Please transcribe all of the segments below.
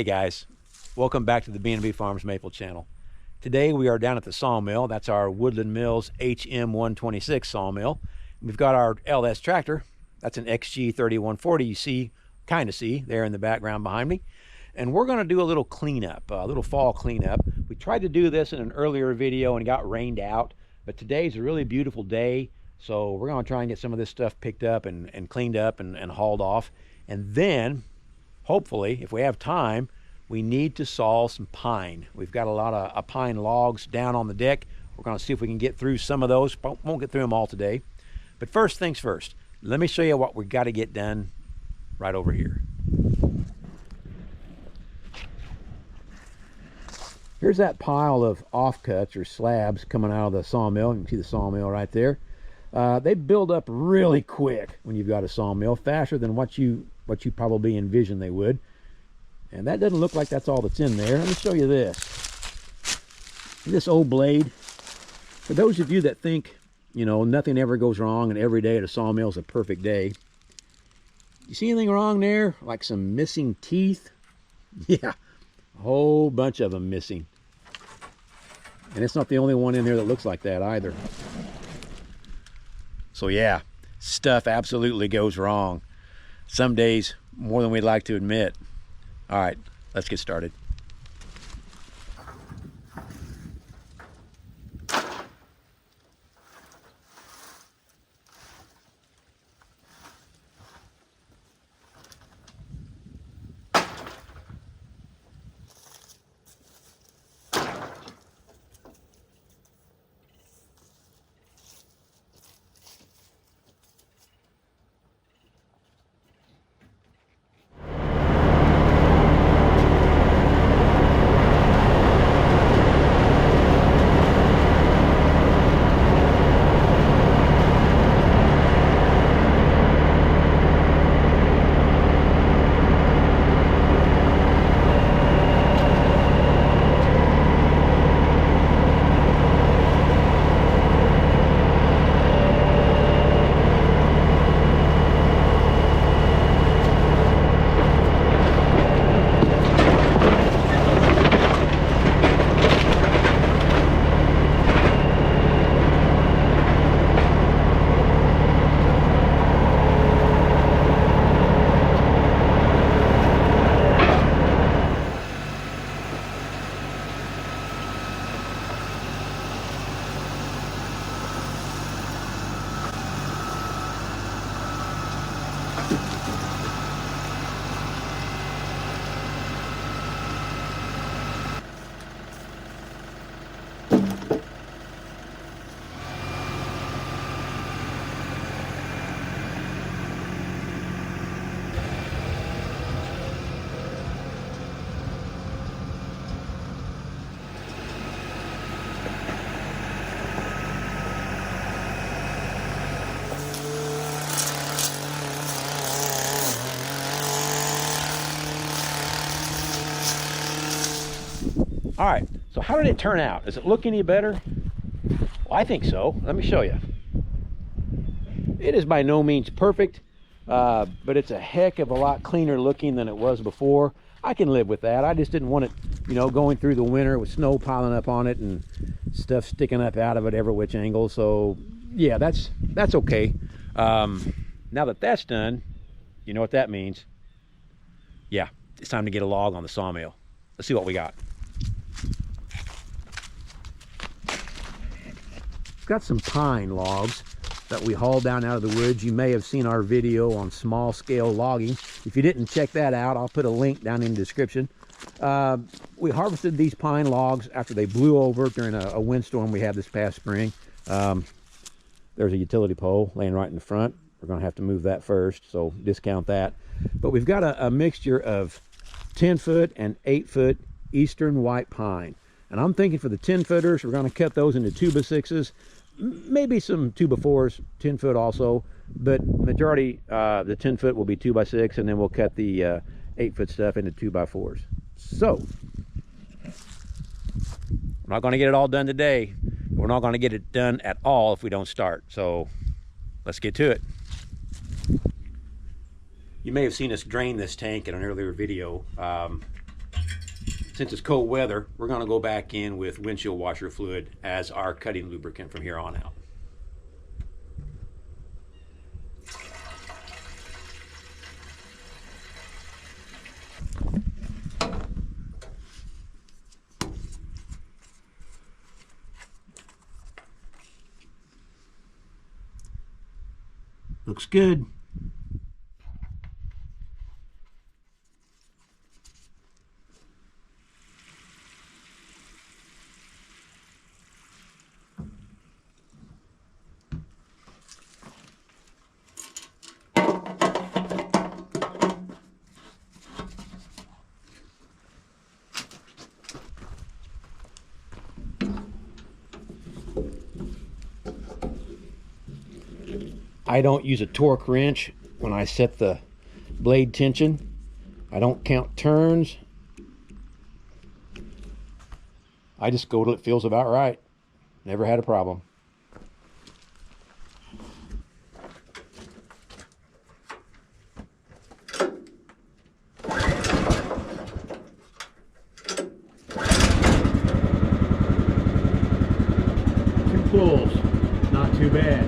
Hey guys, welcome back to the B&B Farms Maple channel. Today we are down at the sawmill. That's our Woodland Mills HM126 sawmill. We've got our LS tractor. That's an XG3140 you kind of see there in the background behind me. And we're going to do a little cleanup, a little fall cleanup. We tried to do this in an earlier video and it got rained out, but today's a really beautiful day. So we're going to try and get some of this stuff picked up and cleaned up and hauled off. And then hopefully, if we have time, we need to saw some pine. We've got a lot of pine logs down on the deck. We're going to see if we can get through some of those. Won't get through them all today. But first things first, let me show you what we've got to get done right over here. Here's that pile of offcuts or slabs coming out of the sawmill. You can see the sawmill right there. They build up really quick when you've got a sawmill, faster than what you probably envision they would. And that doesn't look like that's all that's in there. Let me show you this. This old blade. For those of you that think, you know, nothing ever goes wrong and every day at a sawmill is a perfect day. You see anything wrong there? Like some missing teeth? Yeah, a whole bunch of them missing. And it's not the only one in there that looks like that either. So yeah, stuff absolutely goes wrong. Some days more than we'd like to admit. All right, let's get started. All right, so how did it turn out? Does it look any better? Well, I think so. Let me show you. It is by no means perfect, but it's a heck of a lot cleaner looking than it was before. I can live with that. I just didn't want it, you know, going through the winter with snow piling up on it and stuff sticking up out of it every which angle. So yeah, that's okay. Now that that's done, you know what that means. Yeah, it's time to get a log on the sawmill. Let's see what we got. Got some pine logs that we hauled down out of the woods. You may have seen our video on small scale logging. If you didn't check that out, I'll put a link down in the description. We harvested these pine logs after they blew over during a windstorm we had this past spring. There's a utility pole laying right in the front. We're going to have to move that first, so discount that. But we've got a mixture of 10-foot and 8-foot eastern white pine. And I'm thinking for the 10-footers, we're going to cut those into 2x6s. Maybe some 2x4s, 10-foot also, but majority, the 10-foot will be 2x6, and then we'll cut the 8-foot stuff into 2x4s. So, we're not going to get it all done today. We're not going to get it done at all if we don't start. So, let's get to it. You may have seen us drain this tank in an earlier video. since it's cold weather, we're going to go back in with windshield washer fluid as our cutting lubricant from here on out. Looks good. I don't use a torque wrench when I set the blade tension. I don't count turns. I just go till it feels about right. Never had a problem. Two pulls, not too bad.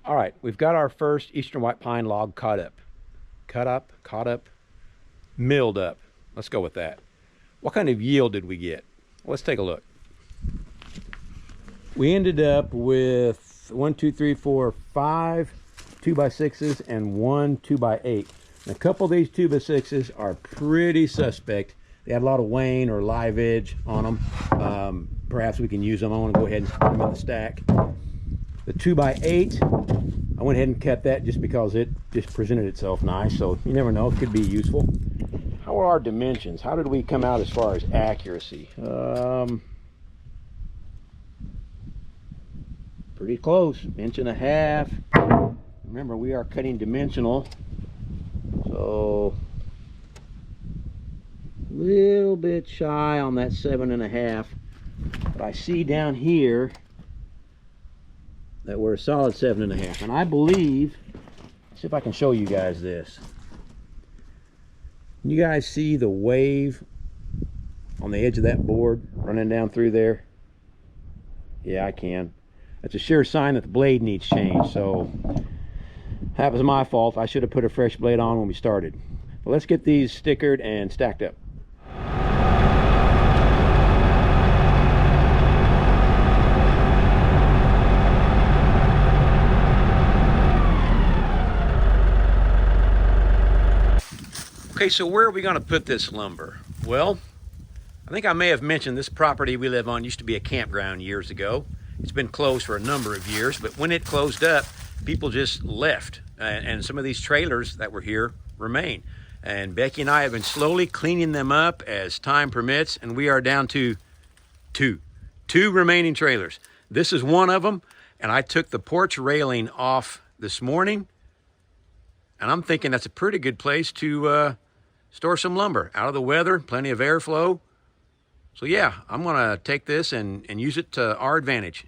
All right, we've got our first eastern white pine log caught up, milled up. Let's go with that. What kind of yield did we get? Let's take a look. We ended up with 1, 2, 3, 4, 5 2x6s and 1 2x8. And a couple of these 2x6s are pretty suspect. They had a lot of wane or live edge on them. Perhaps we can use them. I want to go ahead and put them in the stack. The 2x8, I went ahead and cut that just because it just presented itself nice. So you never know, it could be useful. How are our dimensions? How did we come out as far as accuracy? Pretty close, 1.5 inches. Remember, we are cutting dimensional, so little bit shy on that 7.5, but I see down here that we're a solid 7.5, and I believe, let's see if I can show you guys this. Can you guys see the wave on the edge of that board running down through there? Yeah, I can. That's a sure sign that the blade needs change, so that was my fault. I should have put a fresh blade on when we started. Well, let's get these stickered and stacked up. Okay, so where are we going to put this lumber? Well, I think I may have mentioned this property we live on used to be a campground years ago. It's been closed for a number of years, but when it closed up, people just left. And some of these trailers that were here remain. And Becky and I have been slowly cleaning them up as time permits, and we are down to two remaining trailers. This is one of them, and I took the porch railing off this morning, and I'm thinking that's a pretty good place to store some lumber. Out of the weather, plenty of airflow. So yeah, I'm gonna take this and use it to our advantage.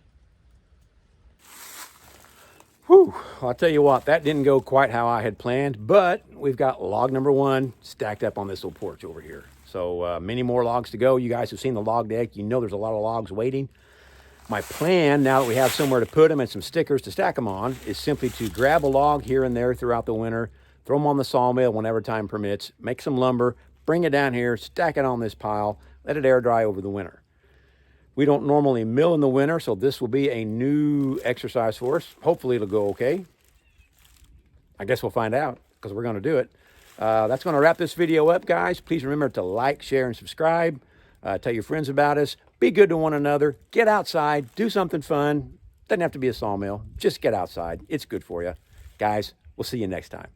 Whew, I'll tell you what, that didn't go quite how I had planned, but we've got log number 1 stacked up on this little porch over here. So many more logs to go. You guys have seen the log deck. You know there's a lot of logs waiting. My plan, now that we have somewhere to put them and some stickers to stack them on, is simply to grab a log here and there throughout the winter, throw them on the sawmill whenever time permits, make some lumber, bring it down here, stack it on this pile, let it air dry over the winter. We don't normally mill in the winter, so this will be a new exercise for us. Hopefully it'll go okay. I guess we'll find out, because we're going to do it. That's going to wrap this video up, guys. Please remember to like, share, and subscribe. Tell your friends about us. Be good to one another. Get outside. Do something fun. Doesn't have to be a sawmill. Just get outside. It's good for you. Guys, we'll see you next time.